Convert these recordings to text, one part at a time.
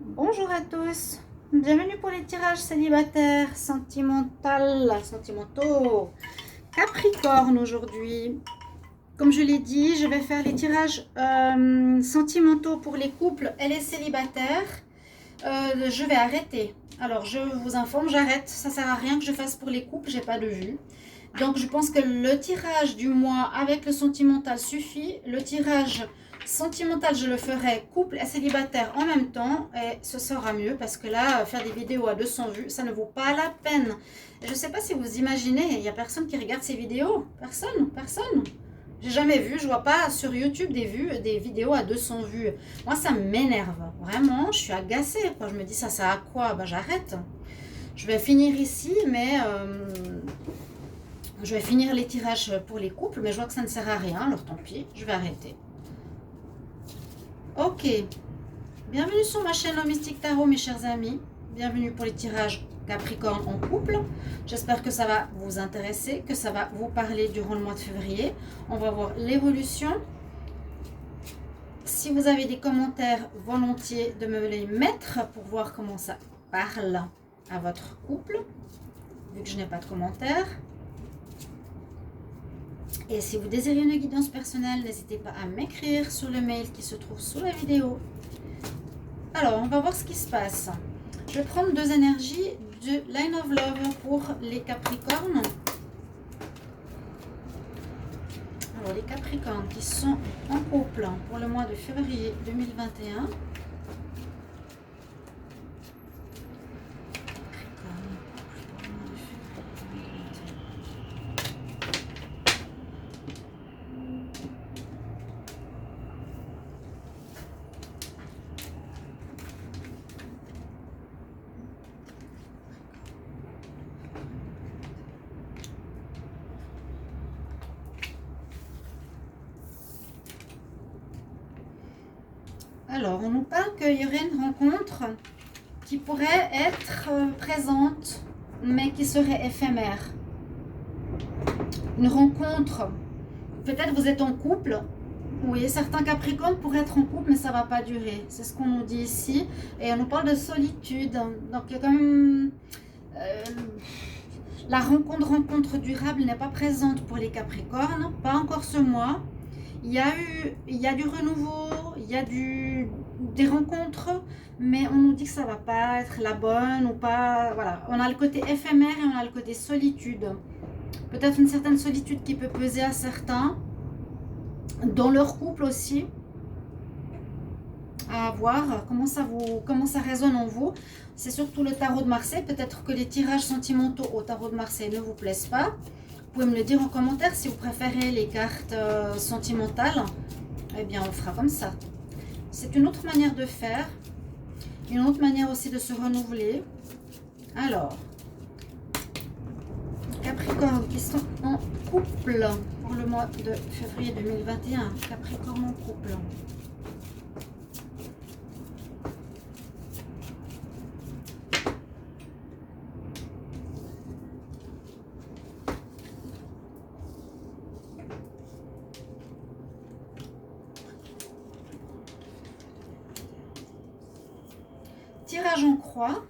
Bonjour à tous, bienvenue pour les tirages célibataires sentimentaux. Capricorne aujourd'hui. Comme je l'ai dit, je vais faire les tirages sentimentaux pour les couples et les célibataires. Je vais arrêter. Alors je vous informe, j'arrête. Ça sert à rien que je fasse pour les couples, j'ai pas de vue. Donc je pense que le tirage du mois avec le sentimental suffit. Le tirage sentimental, je le ferai couple et célibataire en même temps et ce sera mieux parce que là, faire des vidéos à 200 vues, ça ne vaut pas la peine. Et je ne sais pas si vous imaginez, il n'y a personne qui regarde ces vidéos. Personne. J'ai jamais vu, je vois pas sur YouTube des vidéos à 200 vues. Moi, ça m'énerve. Vraiment, je suis agacée. Quoi. Je me dis, ça sert à quoi? Bah, j'arrête. Je vais finir ici, mais je vais finir les tirages pour les couples, mais je vois que ça ne sert à rien, alors tant pis, je vais arrêter. Ok, bienvenue sur ma chaîne Mystique Tarot, mes chers amis. Bienvenue pour les tirages Capricorne en couple. J'espère que ça va vous intéresser, que ça va vous parler durant le mois de février. On va voir l'évolution. Si vous avez des commentaires, volontiers de me les mettre pour voir comment ça parle à votre couple, vu que je n'ai pas de commentaires. Et si vous désirez une guidance personnelle, n'hésitez pas à m'écrire sur le mail qui se trouve sous la vidéo. Alors, on va voir ce qui se passe. Je vais prendre deux énergies de Line of Love pour les Capricornes. Alors, les Capricornes qui sont en couple pour le mois de février 2021. Alors, on nous parle qu'il y aurait une rencontre qui pourrait être présente, mais qui serait éphémère. Une rencontre, peut-être vous êtes en couple, oui, certains Capricornes pourraient être en couple, mais ça ne va pas durer. C'est ce qu'on nous dit ici. Et on nous parle de solitude. Donc, il y a quand même... la rencontre durable n'est pas présente pour les Capricornes, pas encore ce mois. Il y a du renouveau, il y a des rencontres, mais on nous dit que ça va pas être la bonne ou pas. Voilà, on a le côté éphémère et on a le côté solitude. Peut-être une certaine solitude qui peut peser à certains, dans leur couple aussi. À voir comment ça résonne en vous. C'est surtout le tarot de Marseille. Peut-être que les tirages sentimentaux au tarot de Marseille ne vous plaisent pas. Vous pouvez me le dire en commentaire si vous préférez les cartes sentimentales. Eh bien, on fera comme ça. C'est une autre manière de faire. Une autre manière aussi de se renouveler. Alors, Capricorne qui sont en couple pour le mois de février 2021. Capricorne en couple. Tirage en croix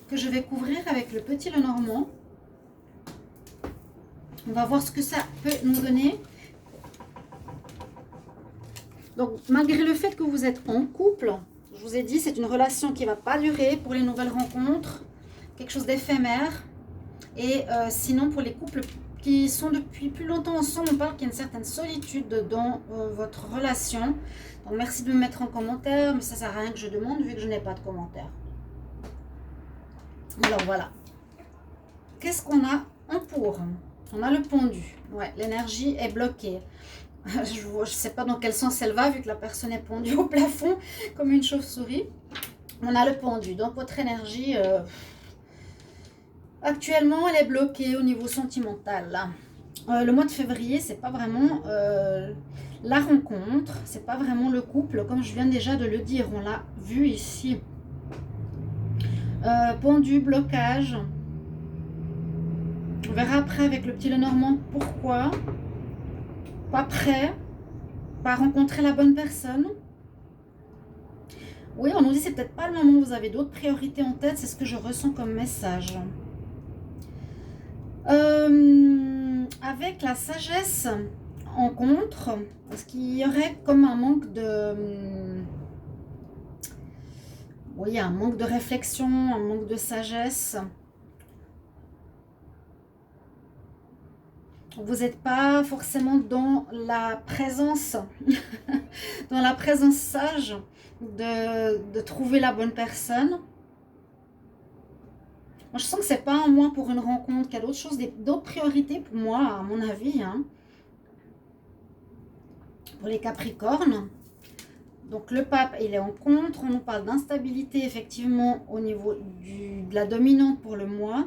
que je vais couvrir avec le petit Lenormand. On va voir ce que ça peut nous donner. Donc, malgré le fait que vous êtes en couple, je vous ai dit, c'est une relation qui ne va pas durer pour les nouvelles rencontres, quelque chose d'éphémère. Et sinon, pour les couples qui sont depuis plus longtemps ensemble, on parle qu'il y a une certaine solitude dans votre relation. Donc, merci de me mettre en commentaire, mais ça ne sert à rien que je demande vu que je n'ai pas de commentaire. Alors, voilà. Qu'est-ce qu'on a en pour? On a le pendu. Ouais, l'énergie est bloquée. Je ne sais pas dans quel sens elle va, vu que la personne est pendue au plafond comme une chauve-souris. On a le pendu. Donc, votre énergie... actuellement, elle est bloquée au niveau sentimental. Le mois de février, c'est pas vraiment la rencontre, c'est pas vraiment le couple, comme je viens déjà de le dire, on l'a vu ici. Pendu, blocage. On verra après avec le petit Lenormand pourquoi. Pas prêt, pas rencontrer la bonne personne. Oui, on nous dit c'est peut-être pas le moment où vous avez d'autres priorités en tête, c'est ce que je ressens comme message. Avec la sagesse en contre, est-ce qu'il y aurait comme un manque de... Oui, un manque de réflexion, un manque de sagesse. Vous n'êtes pas forcément dans la présence, dans la présence sage de trouver la bonne personne. Moi, je sens que c'est pas un mois pour une rencontre, qu'il y a d'autres choses, d'autres priorités pour moi, à mon avis, hein. Pour les Capricornes. Donc le pape, il est en contre. On nous parle d'instabilité, effectivement, au niveau de la dominante pour le mois.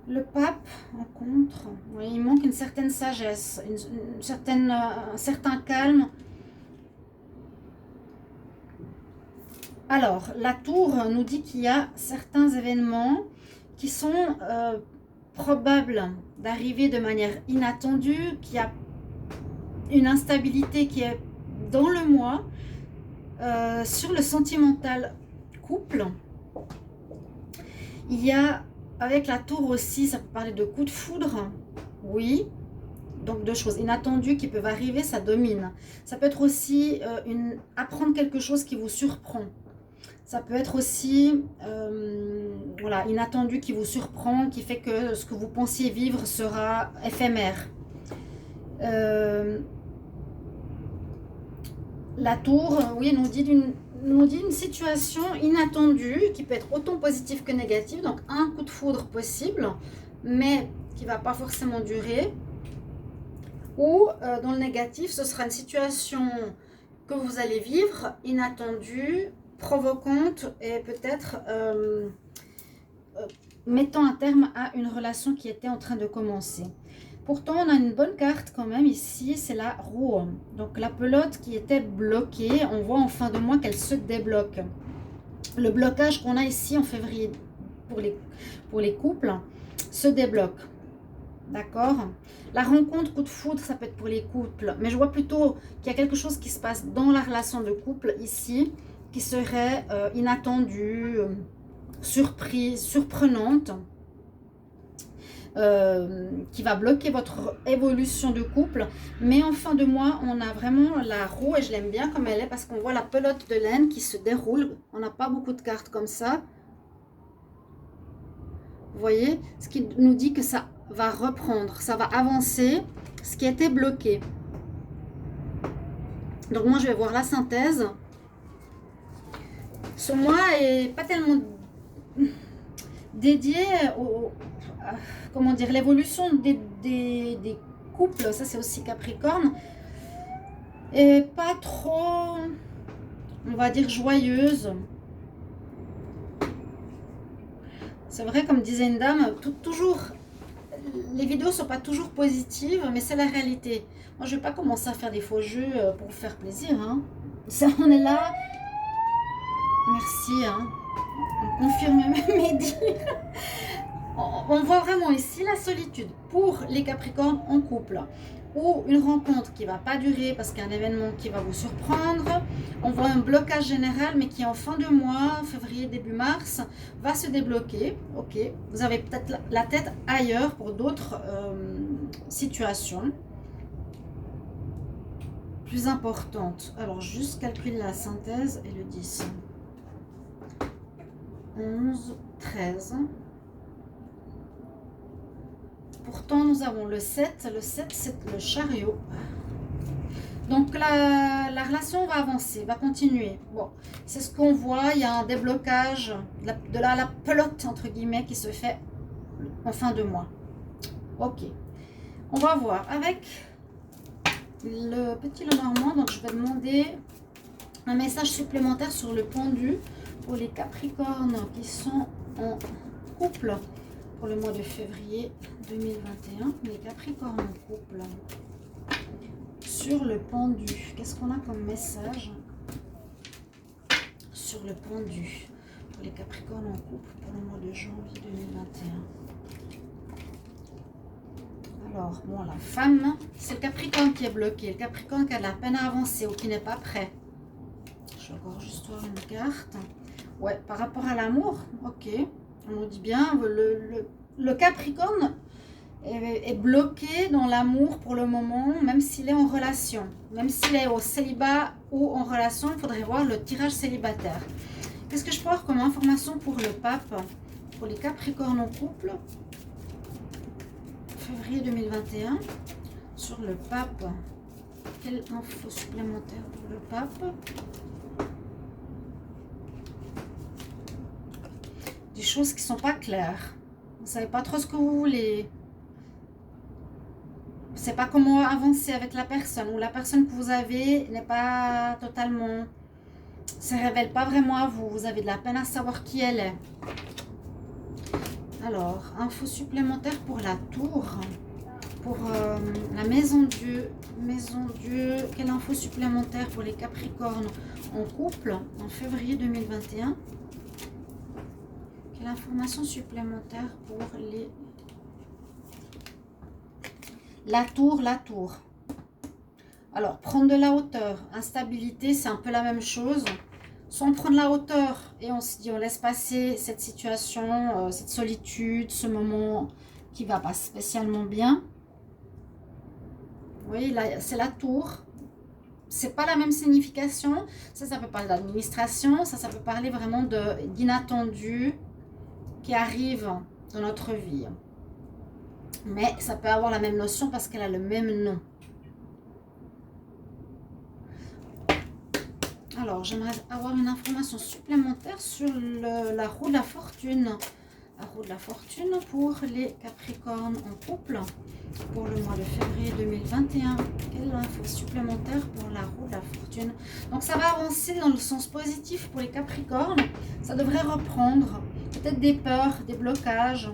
Le pape en contre. Oui, il manque une certaine sagesse, un certain calme. Alors, la tour nous dit qu'il y a certains événements qui sont probables d'arriver de manière inattendue, qu'il y a une instabilité qui est dans le mois. Sur le sentimental couple, il y a, avec la tour aussi, ça peut parler de coups de foudre, oui, donc de choses inattendues qui peuvent arriver, ça domine. Ça peut être aussi apprendre quelque chose qui vous surprend. Ça peut être aussi voilà, inattendu qui vous surprend, qui fait que ce que vous pensiez vivre sera éphémère. La tour, oui, nous dit une situation inattendue qui peut être autant positive que négative. Donc un coup de foudre possible, mais qui ne va pas forcément durer. Ou dans le négatif, ce sera une situation que vous allez vivre, inattendue, provocante et peut-être mettant un terme à une relation qui était en train de commencer. Pourtant, on a une bonne carte quand même ici, c'est la roue. Donc la pelote qui était bloquée, on voit en fin de mois qu'elle se débloque. Le blocage qu'on a ici en février pour les couples se débloque. D'accord? La rencontre coup de foudre, ça peut être pour les couples, mais je vois plutôt qu'il y a quelque chose qui se passe dans la relation de couple ici, qui serait inattendue, surprise, surprenante. Qui va bloquer votre évolution de couple. Mais en fin de mois, on a vraiment la roue et je l'aime bien comme elle est parce qu'on voit la pelote de laine qui se déroule. On n'a pas beaucoup de cartes comme ça. Vous voyez, ce qui nous dit que ça va reprendre, ça va avancer, ce qui était bloqué. Donc moi, je vais voir la synthèse. Ce mois est pas tellement dédié au... comment dire, l'évolution des couples, ça c'est aussi Capricorne, et pas trop, on va dire, joyeuse. C'est vrai, comme disait une dame, toujours, les vidéos sont pas toujours positives, mais c'est la réalité. Moi, je vais pas commencer à faire des faux jeux pour vous faire plaisir, hein. Ça, on est là. Merci, hein. On confirme mes dires. On voit vraiment ici la solitude pour les Capricornes en couple ou une rencontre qui ne va pas durer parce qu'il y a un événement qui va vous surprendre. On voit un blocage général mais qui en fin de mois, février, début mars, va se débloquer. Ok, vous avez peut-être la tête ailleurs pour d'autres situations plus importantes. Alors juste calculer la synthèse et le 10. 11, 13... Pourtant, nous avons le 7. Le 7, c'est le chariot. Donc, la relation va avancer, va continuer. Bon, c'est ce qu'on voit. Il y a un déblocage de la pelote, entre guillemets, qui se fait en fin de mois. Ok. On va voir avec le petit Lenormand. Donc, je vais demander un message supplémentaire sur le pendu pour les Capricornes qui sont en couple. Pour le mois de février 2021, les Capricornes en couple. Sur le pendu, qu'est-ce qu'on a comme message sur le pendu pour les Capricornes en couple pour le mois de janvier 2021? Alors, bon, la femme, c'est le Capricorne qui est bloqué. Le Capricorne qui a de la peine à avancer ou qui n'est pas prêt. Je vais encore juste voir une carte. Ouais, par rapport à l'amour, ok. On nous dit bien, le Capricorne est bloqué dans l'amour pour le moment, même s'il est en relation. Même s'il est au célibat ou en relation, il faudrait voir le tirage célibataire. Qu'est-ce que je peux avoir comme information pour le pape, pour les Capricornes en couple, février 2021, sur le pape? Quelle info supplémentaire pour le pape? Des choses qui ne sont pas claires. Vous ne savez pas trop ce que vous voulez. Vous ne savez pas comment avancer avec la personne. Ou la personne que vous avez n'est pas totalement... ne se révèle pas vraiment à vous. Vous avez de la peine à savoir qui elle est. Alors, info supplémentaire pour la tour. Pour la maison Dieu. Maison Dieu. Quelle info supplémentaire pour les Capricornes en couple en février 2021? Quelle information supplémentaire pour les... La tour, la tour. Alors, prendre de la hauteur, instabilité, c'est un peu la même chose. Soit on prend de la hauteur et on se dit, on laisse passer cette situation, cette solitude, ce moment qui ne va pas spécialement bien. Vous voyez, là, c'est la tour. C'est pas la même signification. Ça peut parler d'administration. Ça peut parler vraiment d'inattendu qui arrive dans notre vie. Mais ça peut avoir la même notion parce qu'elle a le même nom. Alors, j'aimerais avoir une information supplémentaire sur la roue de la fortune. La roue de la fortune pour les Capricornes en couple pour le mois de février 2021. Quelle info supplémentaire pour la roue de la fortune? Donc, ça va avancer dans le sens positif pour les Capricornes. Ça devrait reprendre. Peut-être des peurs, des blocages.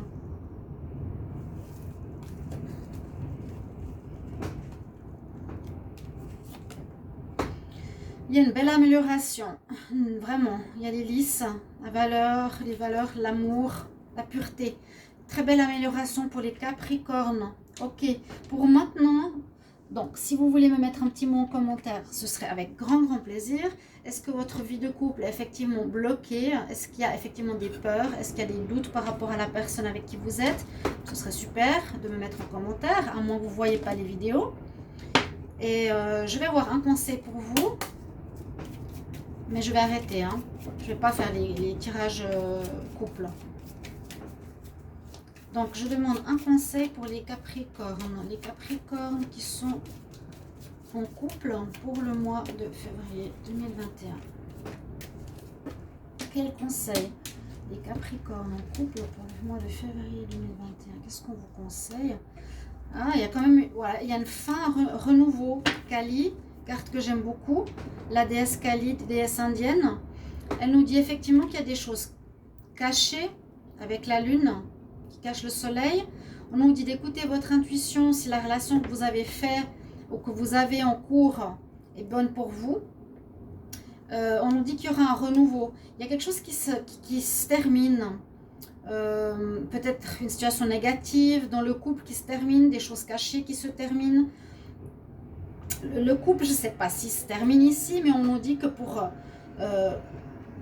Il y a une belle amélioration, vraiment. Il y a les lys, les valeurs, l'amour, la pureté. Très belle amélioration pour les Capricornes. Ok, pour maintenant, donc si vous voulez me mettre un petit mot en commentaire, ce serait avec grand plaisir. Est-ce que votre vie de couple est effectivement bloquée? Est-ce qu'il y a effectivement des peurs? Est-ce qu'il y a des doutes par rapport à la personne avec qui vous êtes? Ce serait super de me mettre en commentaire, à moins que vous ne voyez pas les vidéos. Et je vais avoir un conseil pour vous. Mais je vais arrêter, hein. Je ne vais pas faire les tirages couple. Donc, je demande un conseil pour les Capricornes. Les Capricornes qui sont en couple pour le mois de février 2021. Quel conseil les Capricornes en couple pour le mois de février 2021? Qu'est-ce qu'on vous conseille? Ah, il y a quand même... Voilà, il y a une fin, renouveau. Kali, carte que j'aime beaucoup. La déesse Kali, déesse indienne. Elle nous dit effectivement qu'il y a des choses cachées avec la lune qui cache le soleil. On nous dit d'écouter votre intuition si la relation que vous avez fait ou que vous avez en cours est bonne pour vous. On nous dit qu'il y aura un renouveau. Il y a quelque chose qui se termine. Peut-être une situation négative dans le couple qui se termine, des choses cachées qui se terminent. Le couple, je ne sais pas si se termine ici, mais on nous dit que pour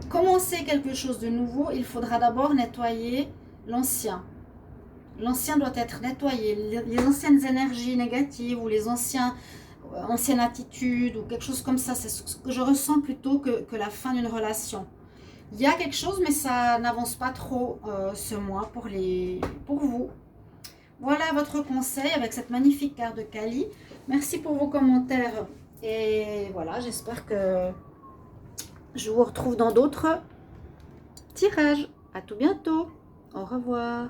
commencer quelque chose de nouveau, il faudra d'abord nettoyer l'ancien. L'ancien doit être nettoyé. Les anciennes énergies négatives ou les anciennes attitudes ou quelque chose comme ça, c'est ce que je ressens plutôt que la fin d'une relation. Il y a quelque chose, mais ça n'avance pas trop ce mois pour vous. Voilà votre conseil avec cette magnifique carte de Kali. Merci pour vos commentaires. Et voilà, j'espère que je vous retrouve dans d'autres tirages. À tout bientôt. Au revoir.